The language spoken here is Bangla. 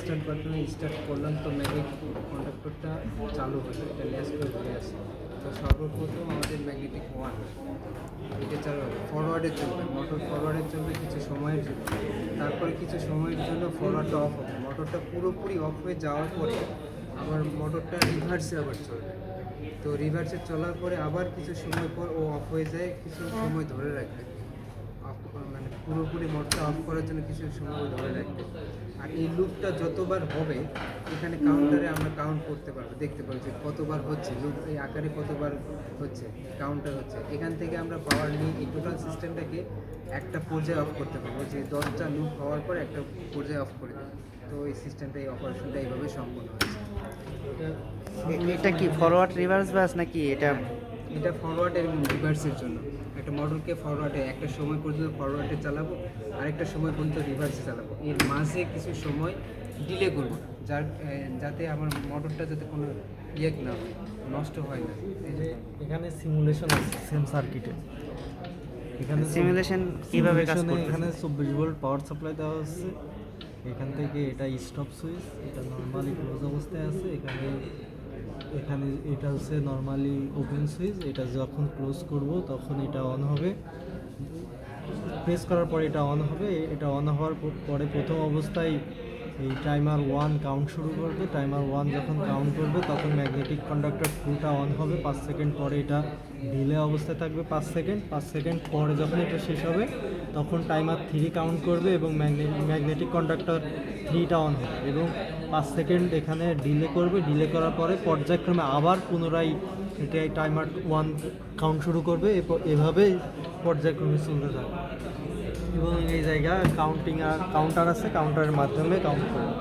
স্টার্ট বাটনে স্টার্ট করলাম তো ম্যাগনেটিক কন্ডাক্টরটা চালু হলো, এটা ল্যাস করে ঘুরে আসে। তো সর্বপ্রথম আমাদের ম্যাগনেটিক ওয়ান এটা চালু হবে, ফরওয়ার্ডে চলবে, মোটর ফরওয়ার্ডে চলবে কিছু সময়ের জন্য। তারপরে কিছু সময়ের জন্য ফরওয়ার্ডটা অফ হবে, মোটরটা পুরোপুরি অফ হয়ে যাওয়ার পরে আবার মোটরটা রিভার্সে আবার চলবে। তো রিভার্সে চলার পরে আবার কিছু সময় পর ও অফ হয়ে যায়, কিছু সময় ধরে রাখবে অফ, মানে পুরোপুরি মোটরটা অফ করার জন্য কিছু সময় ধরে রাখবে। আর এই লুপটা যতবার হবে এখানে কাউন্টারে আমরা কাউন্ট করতে পারবো, দেখতে পাবো যে কতবার হচ্ছে লুপ, এই আকারে কতবার হচ্ছে, কাউন্টার হচ্ছে। এখান থেকে আমরা পাওয়ার নিয়ে এই টোটাল সিস্টেমটাকে একটা পর্যায়ে অফ করতে পারবো, যে 10টা লুপ হওয়ার পর একটা পর্যায়ে অফ করে দেবো। তো এই সিস্টেমটা, এই অপারেশনটা এইভাবে সম্পন্ন হচ্ছে। এটা কি ফরওয়ার্ড রিভার্স বাস নাকি এটা? এটা ফরওয়ার্ড এবং রিভার্সের জন্য। একটা মডেলকে ফরওয়ার্ডে একটা সময় পর্যন্ত ফরওয়ার্ডে চালাবো, আরেকটা সময় পর্যন্ত রিভার্সে চালাবো। এর মাঝে কিছু সময় ডিলে করবো, যাতে আমার মোটরটা যাতে কোনো না হয়, নষ্ট হয় না। এই যে এখানে সিমুলেশন আছে সেম সার্কিটে। এখানে সিমুলেশন কিভাবে কাজ করবে? এখানে 24 ভোল্ট পাওয়ার সাপ্লাই দেওয়া হচ্ছে। এখান থেকে এটা স্টপ সুইচ, এটা নর্মালি ক্লোজ অবস্থায় আছে। এখানে এখানে এটা হচ্ছে নর্মালি ওপেন সুইচ, এটা যখন ক্লোজ করব তখন এটা অন হবে, প্রেস করার পরে এটা অন হবে। এটা অন হওয়ার পরে প্রথম অবস্থায় এই টাইমার 1 কাউন্ট শুরু করবে। টাইমার 1 যখন কাউন্ট করবে তখন ম্যাগনেটিক কন্ডাক্টর 2টা অন হবে। 5 সেকেন্ড পরে এটা ডিলে অবস্থায় থাকবে 5 সেকেন্ড। 5 সেকেন্ড পরে যখন এটা শেষ হবে তখন টাইমার 3 কাউন্ট করবে এবং ম্যাগনেটিক কন্ডাক্টর 3টা অন হবে এবং 5 সেকেন্ড এখানে ডিলে করবে। ডিলে করার পরে পর্যায়ক্রমে আবার পুনরায় এটা টাইমার 1 কাউন্ট শুরু করবে। এভাবে পর্যায়ক্রমে চলতে থাকবে এবং এই জায়গায় কাউন্টার আছে, কাউন্টারের মাধ্যমে কাউন্ট করবে।